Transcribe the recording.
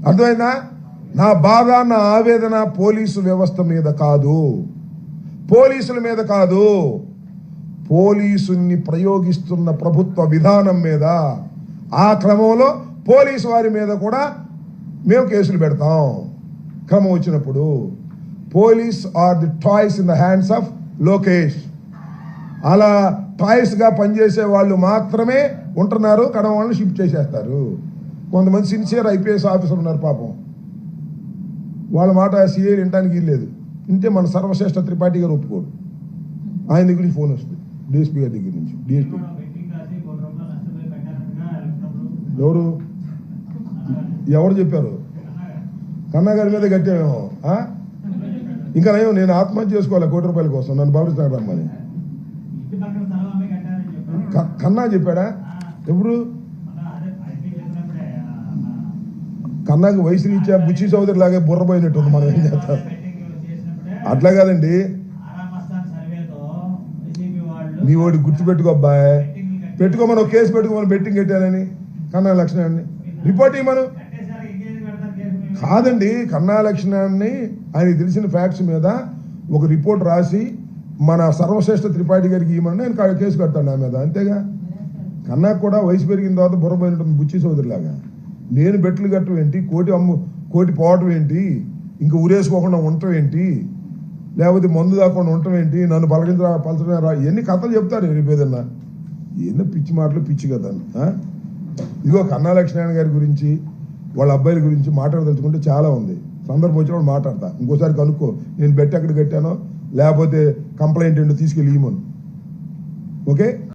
అర్థమైందా? నా బాధ, నా ఆవేదన పోలీసు వ్యవస్థ మీద కాదు, పోలీసుల మీద కాదు, పోలీసుల్ని ప్రయోగిస్తున్న ప్రభుత్వ విధానం మీద. ఆ క్రమంలో పోలీసు వారి మీద కూడా మేము కేసులు పెడతాం క్రమం వచ్చినప్పుడు. Police are the toys in the hands of Lokesh. అలా టాయ్స్గా పనిచేసే వాళ్ళు మాత్రమే ఉంటున్నారు, కడమ వాళ్ళని షిఫ్ట్ చేసేస్తారు. కొంతమంది సిన్సియర్ ఐపీఎస్ ఆఫీసర్ ఉన్నారు పాపం, వాళ్ళ మాట సీఏ వినటానికి లేదు. ఇంటే మన సర్వశ్రేష్ఠ త్రిపాఠి గారు ఒప్పుకోడు. ఆయన దగ్గర నుంచి ఫోన్ వస్తుంది, డిఎస్పీ గారి దగ్గర నుంచి. డిఎస్పీ ఎవరు చెప్పారు? కన్నా గారి మీద కట్టామేమో. ఇంకా నయం, నేను ఆత్మహత్య చేసుకోవాలి ₹1 కోటి కోసం, నన్ను భావిస్తాను రమ్మని. కన్నా చెప్పాడా? ఎప్పుడు? కన్నాకి వయసు రీత్యా బుచ్చి చౌదరి లాగా బుర్రపోయినట్టుంది. మనం ఏం చేస్తాం? అట్లా కాదండి, మీ వాడు గుర్తుపెట్టుకో అబ్బాయి, పెట్టుకోమని ఒక కేసు పెట్టుకోమని బెట్టింగ్ కట్టానని కన్నా లక్షణాన్ని రిపోర్ట్ ఇవ్వమను. కాదండి, కన్నా లక్షణాన్ని ఆయనకి తెలిసిన ఫ్యాక్ట్స్ మీద ఒక రిపోర్ట్ రాసి మన సర్వశ్రేష్ఠ త్రిపాఠి గారికి ఇవ్వమని నేను కేసు కడతాను నా మీద, అంతేగా. కన్నాకు కూడా వయసు పెరిగిన తర్వాత బుర్రపోయినట్టుంది బుచ్చి చౌదరి లాగా. నేను బెట్లు కట్టడం ఏంటి, కోటి పోవటం ఏంటి, ఇంకా ఊరేసుకోకుండా ఉండటం ఏంటి, లేకపోతే మందు దాకుండా ఉండటం ఏంటి, నన్ను పలచరా, ఎన్ని కథలు చెప్తారు రేపేదన్నా. ఎన్నో పిచ్చి మాటలు, పిచ్చి కదా. ఇదిగో కన్నా లక్ష్మీనారాయణ గారి గురించి, వాళ్ళ అబ్బాయిల గురించి మాట్లాడదలుచుకుంటే చాలా ఉంది. సందర్భం వచ్చినప్పుడు మాట్లాడతా. ఇంకోసారి కనుక్కో నేను బెట్ ఎక్కడ కట్టానో, లేకపోతే కంప్లైంట్ ఏంటో తీసుకెళ్ళి ఇవ్వమను. ఓకే.